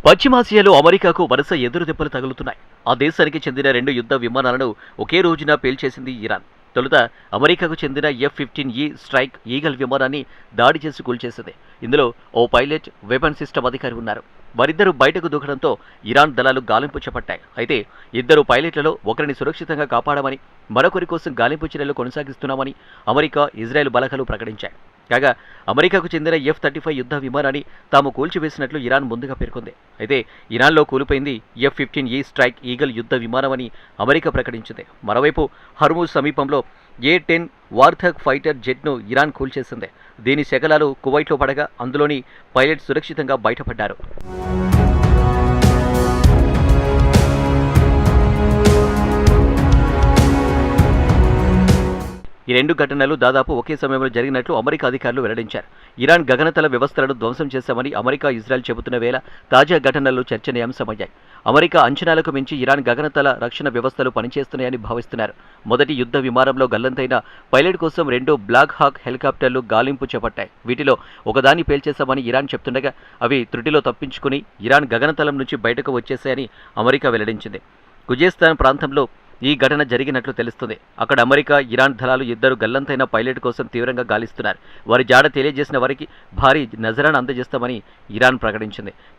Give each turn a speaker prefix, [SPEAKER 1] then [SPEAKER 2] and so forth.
[SPEAKER 1] పశ్చిమాసియాలో అమెరికాకు వరుస ఎదురుదెబ్బలు తగులుతున్నాయి. ఆ దేశానికి చెందిన 2 యుద్ధ విమానాలను ఒకే రోజున పేల్చేసింది ఇరాన్. తొలుత అమెరికాకు చెందిన F-15E స్ట్రైక్ ఈగల్ విమానాన్ని దాడి చేసి కూల్చేసింది. ఇందులో ఓ పైలట్, వెపన్ సిస్టమ్ అధికారి ఉన్నారు. వారిద్దరూ బయటకు దూకడంతో ఇరాన్ దళాలు గాలింపు చేపట్టాయి. అయితే ఇద్దరు పైలట్లలో ఒకరిని సురక్షితంగా కాపాడామని, మరొకరి కోసం గాలింపు చర్యలు కొనసాగిస్తున్నామని అమెరికా, ఇజ్రాయెల్ బలగాలు ప్రకటించాయి. కాగా అమెరికాకు చెందిన F-35 యుద్ధ విమానాన్ని తాము కూల్చివేసినట్లు ఇరాన్ ముందుగా పేర్కొంది. అయితే ఇరాన్లో కూలిపోయింది F-15E స్ట్రైక్ ఈగల్ యుద్ధ విమానమని అమెరికా ప్రకటించింది. మరోవైపు హర్ముజ్ సమీపంలో A-10 వార్థక్ ఫైటర్ జెట్ను ఇరాన్ కూల్చేసింది. దీని శకలాలు కువైట్లో పడగా అందులోని పైలట్ సురక్షితంగా బయటపడ్డారు. ఈ 2 ఘటనలు దాదాపు ఒకే సమయంలో జరిగినట్లు అమెరికా అధికారులు వెల్లడించారు. ఇరాన్ గగనతల వ్యవస్థలను ధ్వంసం చేశామని అమెరికా, ఇజ్రాయెల్ చెబుతున్న వేళ తాజా ఘటనలు చర్చనీయాంశమయ్యాయి. అమెరికా అంచనాలకు మించి ఇరాన్ గగనతల రక్షణ వ్యవస్థలు పనిచేస్తున్నాయని భావిస్తున్నారు. మొదటి యుద్ధ విమానంలో గల్లంతైన పైలట్ కోసం 2 బ్లాక్ హాక్ హెలికాప్టర్లు గాలింపు చేపట్టాయి. వీటిలో ఒకదాన్ని పేల్చేశామని ఇరాన్ చెప్తుండగా అవి త్రుటిలో తప్పించుకుని ఇరాన్ గగనతలం నుంచి బయటకు వచ్చేశాయని అమెరికా వెల్లడించింది. ఖుజేస్తాన్ ప్రాంతంలో ఈ ఘటన జరిగినట్లు తెలుస్తుంది. అక్కడ అమెరికా, ఇరాన్ దళాలు ఇద్దరు గల్లంతైన పైలట్ కోసం తీవ్రంగా గాలిస్తున్నారు. వారి జాడ తెలియజేసిన వారికి భారీ నజరాన అందజేస్తామని ఇరాన్ ప్రకటించింది.